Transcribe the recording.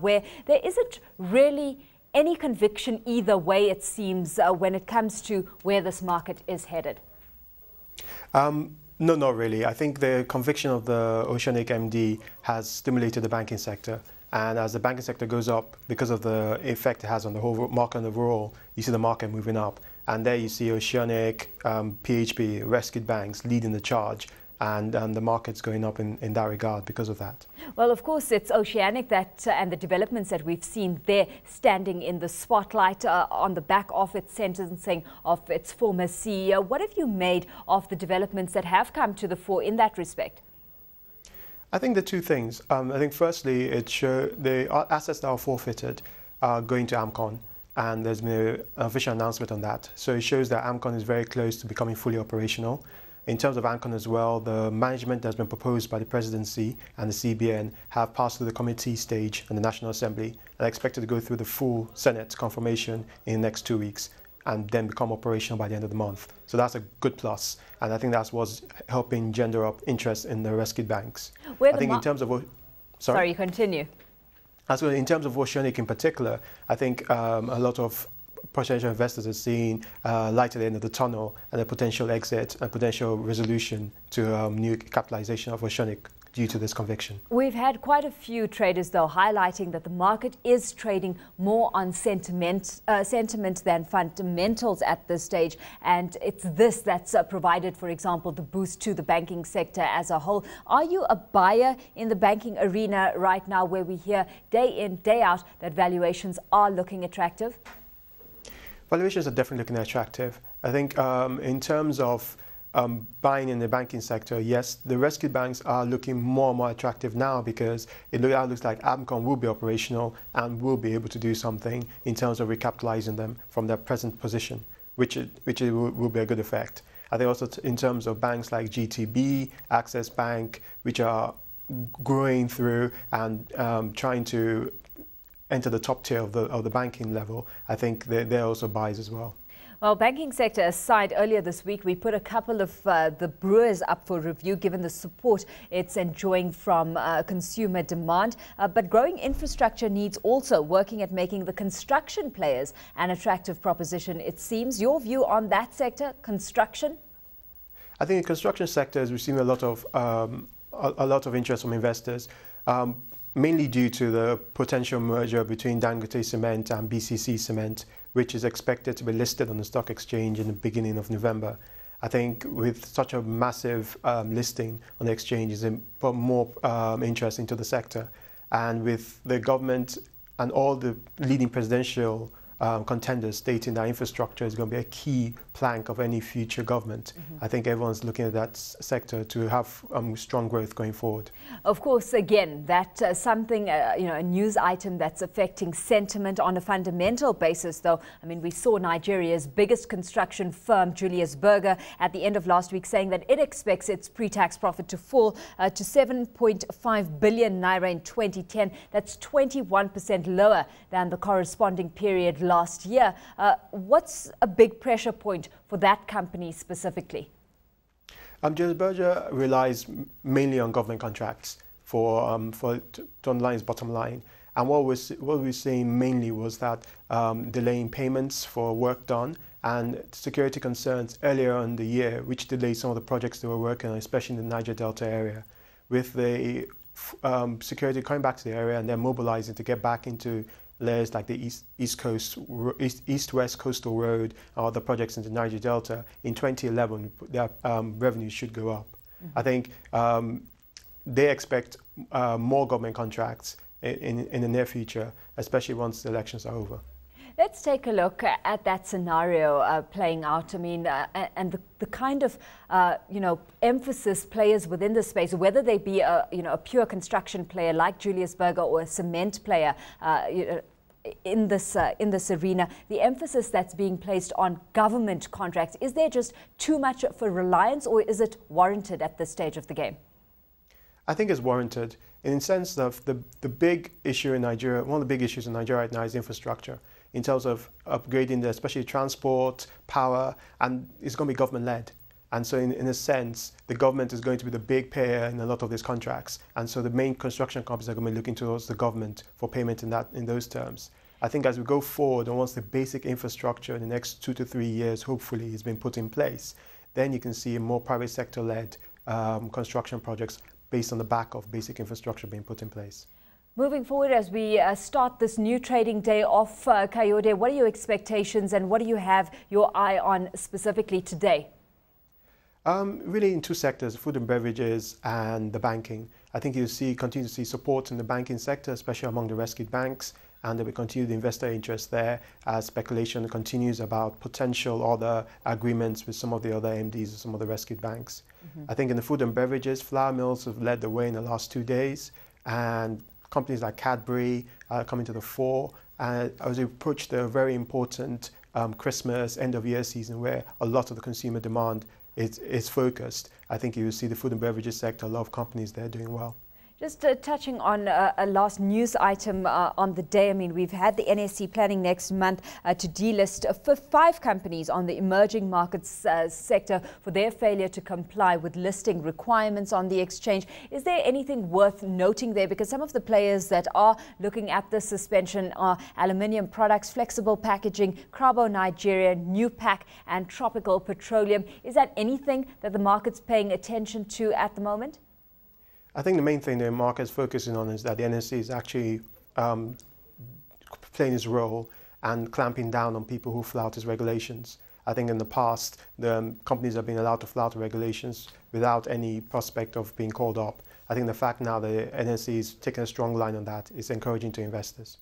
where there isn't really any conviction either way, it seems, when it comes to where this market is headed? No, not really. I think the conviction of the Oceanic MD has stimulated the banking sector. And as the banking sector goes up, because of the effect it has on the whole market overall, you see the market moving up. And there you see Oceanic, PHP, rescued banks leading the charge. And the market's going up in that regard because of that. Well, of course, it's Oceanic that and the developments that we've seen there standing in the spotlight on the back of its sentencing of its former CEO. What have you made of the developments that have come to the fore in that respect? I think the two things. I think firstly, the assets that are forfeited are going to Amcon. And there's been an official announcement on that. So it shows that Amcon is very close to becoming fully operational. In terms of Amcon as well, the management that's been proposed by the presidency and the CBN have passed through the committee stage in the National Assembly and are expected to go through the full Senate confirmation in the next 2 weeks and then become operational by the end of the month. So that's a good plus. And I think that's what's helping gender up interest in the rescued banks. I think in terms of... Sorry, you continue. So in terms of Oceanic in particular, I think a lot of potential investors are seeing light at the end of the tunnel and a potential exit and potential resolution to new capitalization of Oceanic due to this conviction. We've had quite a few traders, though, highlighting that the market is trading more on sentiment than fundamentals at this stage. And it's this that's provided, for example, the boost to the banking sector as a whole. Are you a buyer in the banking arena right now, where we hear day in, day out that valuations are looking attractive? Valuations are definitely looking attractive. I think in terms of buying in the banking sector, yes, the rescued banks are looking more and more attractive now because it looks like Amcon will be operational and will be able to do something in terms of recapitalizing them from their present position, which will be a good effect. I think also in terms of banks like GTB, Access Bank, which are growing through and trying to enter the top tier of the banking level, I think they're also buys as well. Well, banking sector aside, earlier this week we put a couple of the brewers up for review given the support it's enjoying from consumer demand. But growing infrastructure needs also working at making the construction players an attractive proposition, it seems. Your view on that sector, construction? I think the construction sector is receiving a lot of interest from investors. Mainly due to the potential merger between Dangote Cement and BCC Cement, which is expected to be listed on the stock exchange in the beginning of November. I think with such a massive listing on the exchange, it put more interest into the sector. And with the government and all the leading presidential contenders stating that infrastructure is going to be a key plank of any future government. I think everyone's looking at that sector to have strong growth going forward. Of course, again, that's something, a news item that's affecting sentiment on a fundamental basis, though. I mean, we saw Nigeria's biggest construction firm, Julius Berger, at the end of last week saying that it expects its pre-tax profit to fall to 7.5 billion naira in 2010. That's 21% lower than the corresponding period last year. What's a big pressure point for that company specifically? Julius Berger relies mainly on government contracts to underline its bottom line. And what we're seeing mainly was that delaying payments for work done and security concerns earlier in the year, which delayed some of the projects they were working on, especially in the Niger Delta area. With the security coming back to the area and then mobilizing to get back into layers like the East-West Coastal Road or the projects in the Niger Delta, in 2011, their revenues should go up. I think they expect more government contracts in the near future, especially once the elections are over. Let's take a look at that scenario playing out. I mean, and the kind of, emphasis players within the space, whether they be a pure construction player like Julius Berger or a cement player, in this arena, the emphasis that's being placed on government contracts, is there just too much of a reliance, or is it warranted at this stage of the game? I think it's warranted in the sense of the big issue in Nigeria. One of the big issues in Nigeria right now is infrastructure, in terms of upgrading especially transport, power, and it's going to be government-led. And so in a sense, the government is going to be the big payer in a lot of these contracts. And so the main construction companies are going to be looking towards the government for payment in those terms. I think as we go forward, and once the basic infrastructure in the next 2 to 3 years, hopefully, has been put in place, then you can see more private sector-led construction projects based on the back of basic infrastructure being put in place. Moving forward, as we start this new trading day off, Kayode, what are your expectations and what do you have your eye on specifically today? Really in two sectors, food and beverages and the banking. I think you'll continue to see support in the banking sector, especially among the rescued banks, and there will continue the investor interest there as speculation continues about potential other agreements with some of the other MDs of some of the rescued banks. I think in the food and beverages, flour mills have led the way in the last 2 days, and companies like Cadbury are coming to the fore. And as we approach the very important Christmas end-of-year season where a lot of the consumer demand is focused, I think you will see the food and beverages sector, a lot of companies there doing well. Just touching on a last news item on the day. I mean, we've had the NSE planning next month to delist 5 companies on the emerging markets sector for their failure to comply with listing requirements on the exchange. Is there anything worth noting there? Because some of the players that are looking at this suspension are aluminium products, flexible packaging, Crabo Nigeria, Newpack and Tropical Petroleum. Is that anything that the market's paying attention to at the moment? I think the main thing the market is focusing on is that the NSE is actually playing its role and clamping down on people who flout its regulations. I think in the past, the companies have been allowed to flout the regulations without any prospect of being called up. I think the fact now that the NSE is taking a strong line on that is encouraging to investors.